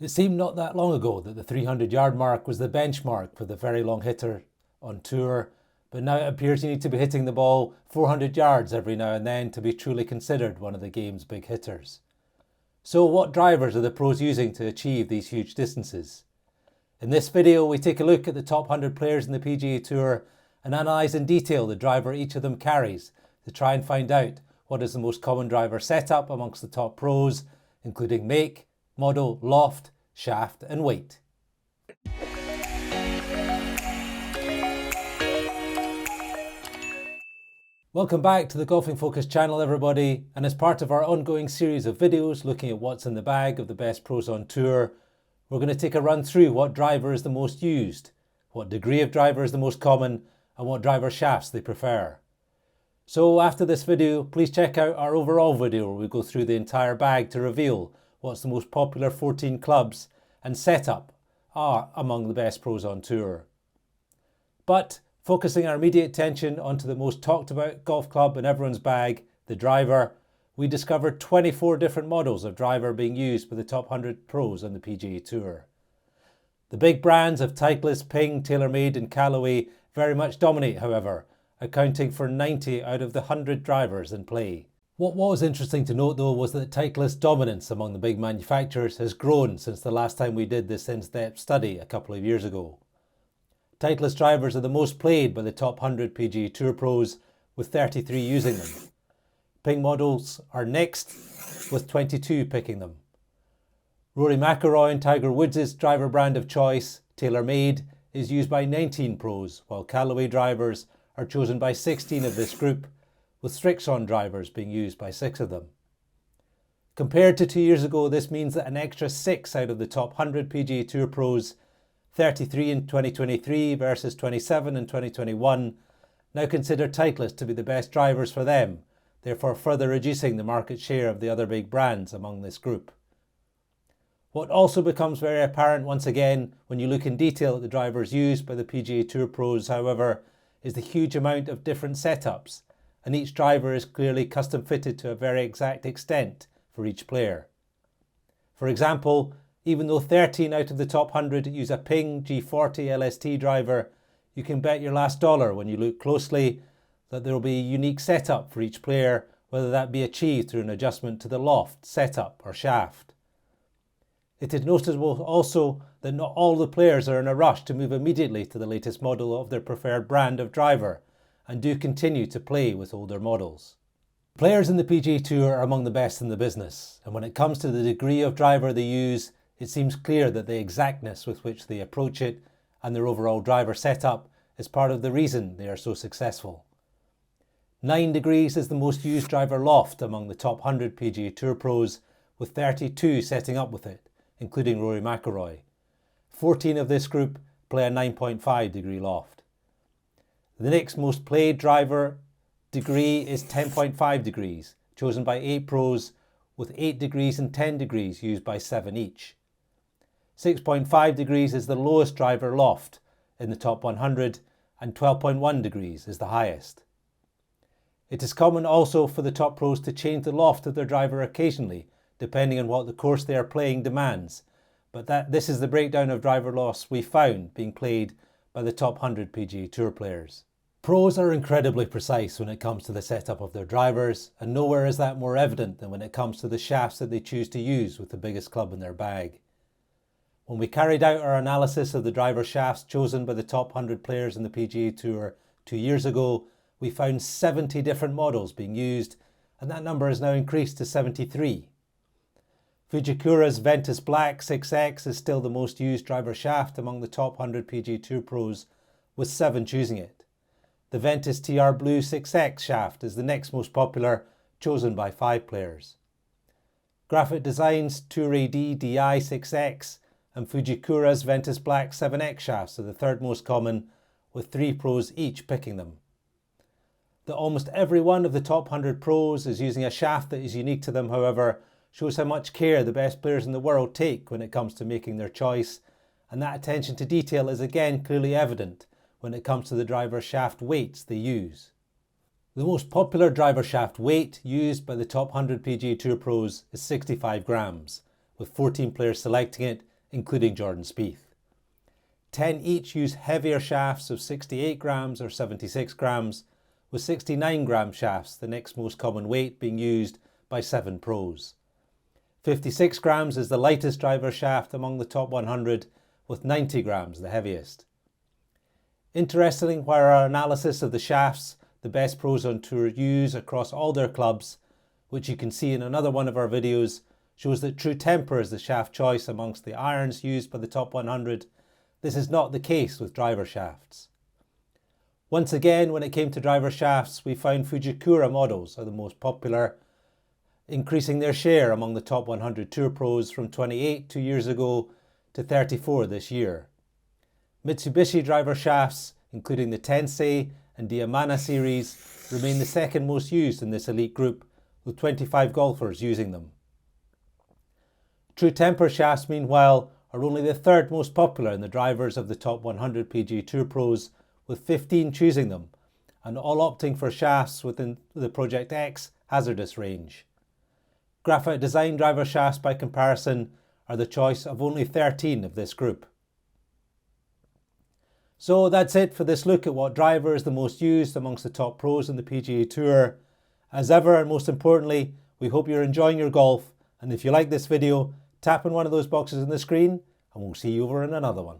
It seemed not that long ago that the 300-yard mark was the benchmark for the very long hitter on tour, but now it appears you need to be hitting the ball 400 yards every now and then to be truly considered one of the game's big hitters. So what drivers are the pros using to achieve these huge distances? In this video we take a look at the top 100 players in the PGA Tour and analyse in detail the driver each of them carries to try and find out what is the most common driver setup amongst the top pros, including make, model, loft, shaft and weight. Welcome back to the Golfing Focus channel, everybody, and as part of our ongoing series of videos looking at what's in the bag of the best pros on tour, we're going to take a run through what driver is the most used, what degree of driver is the most common, and what driver shafts they prefer. So after this video, please check out our overall video where we go through the entire bag to reveal what's the most popular 14 clubs and setup are among the best pros on tour. But focusing our immediate attention onto the most talked about golf club in everyone's bag, the driver, we discovered 24 different models of driver being used by the top 100 pros on the PGA Tour. The big brands of Titleist, Ping, TaylorMade and Callaway very much dominate, however, accounting for 90 out of the 100 drivers in play. What was interesting to note though was that Titleist's dominance among the big manufacturers has grown since the last time we did this in-depth study a couple of years ago. Titleist drivers are the most played by the top 100 PGA Tour pros, with 33 using them. Ping models are next, with 22 picking them. Rory McIlroy and Tiger Woods' driver brand of choice, TaylorMade, is used by 19 pros, while Callaway drivers are chosen by 16 of this group, with Strixon drivers being used by 6 of them. Compared to 2 years ago, this means that an extra 6 out of the top 100 PGA Tour pros, 33 in 2023 versus 27 in 2021, now consider Titleist to be the best drivers for them, therefore further reducing the market share of the other big brands among this group. What also becomes very apparent once again when you look in detail at the drivers used by the PGA Tour pros, however, is the huge amount of different setups, and each driver is clearly custom fitted to a very exact extent for each player. For example, even though 13 out of the top 100 use a Ping G40 LST driver, you can bet your last dollar when you look closely that there will be a unique setup for each player, whether that be achieved through an adjustment to the loft, setup or shaft. It is noticeable also that not all the players are in a rush to move immediately to the latest model of their preferred brand of driver, and do continue to play with older models. Players in the PGA Tour are among the best in the business, and when it comes to the degree of driver they use, it seems clear that the exactness with which they approach it and their overall driver setup is part of the reason they are so successful. 9 degrees is the most used driver loft among the top 100 PGA Tour pros, with 32 setting up with it, including Rory McIlroy. 14 of this group play a 9.5 degree loft. The next most played driver degree is 10.5 degrees, chosen by 8 pros, with 8 degrees and 10 degrees used by 7 each. 6.5 degrees is the lowest driver loft in the top 100, and 12.1 degrees is the highest. It is common also for the top pros to change the loft of their driver occasionally, depending on what the course they are playing demands, but this is the breakdown of driver lofts we found being played by the top 100 PGA Tour players. Pros are incredibly precise when it comes to the setup of their drivers, and nowhere is that more evident than when it comes to the shafts that they choose to use with the biggest club in their bag. When we carried out our analysis of the driver shafts chosen by the top 100 players in the PGA Tour 2 years ago, we found 70 different models being used, and that number has now increased to 73. Fujikura's Ventus Black 6X is still the most used driver shaft among the top 100 PGA Tour pros, with 7 choosing it. The Ventus TR Blue 6X shaft is the next most popular, chosen by 5 players. Graphic Design's Tour AD DI 6X and Fujikura's Ventus Black 7X shafts are the third most common, with 3 pros each picking them. That almost every one of the top 100 pros is using a shaft that is unique to them, however, shows how much care the best players in the world take when it comes to making their choice, and that attention to detail is again clearly evident when it comes to the driver shaft weights they use. The most popular driver shaft weight used by the top 100 PGA Tour pros is 65 grams, with 14 players selecting it including Jordan Spieth. 10 each use heavier shafts of 68 grams or 76 grams, with 69 gram shafts, the next most common weight, being used by 7 pros. 56 grams is the lightest driver shaft among the top 100, with 90 grams the heaviest. Interestingly, while our analysis of the shafts the best pros on tour use across all their clubs, which you can see in another one of our videos, shows that true temper is the shaft choice amongst the irons used by the top 100, this is not the case with driver shafts. Once again, when it came to driver shafts, we found Fujikura models are the most popular, increasing their share among the top 100 tour pros from 28 2 years ago to 34 this year. Mitsubishi driver shafts, including the Tensei and Diamana series, remain the second most used in this elite group, with 25 golfers using them. True temper shafts, meanwhile, are only the third most popular in the drivers of the top 100 PGA Tour pros, with 15 choosing them, and all opting for shafts within the Project X hazardous range. Graphite design driver shafts, by comparison, are the choice of only 13 of this group. So that's it for this look at what driver is the most used amongst the top pros in the PGA Tour. As ever, and most importantly, we hope you're enjoying your golf, and if you like this video, tap on one of those boxes on the screen and we'll see you over in another one.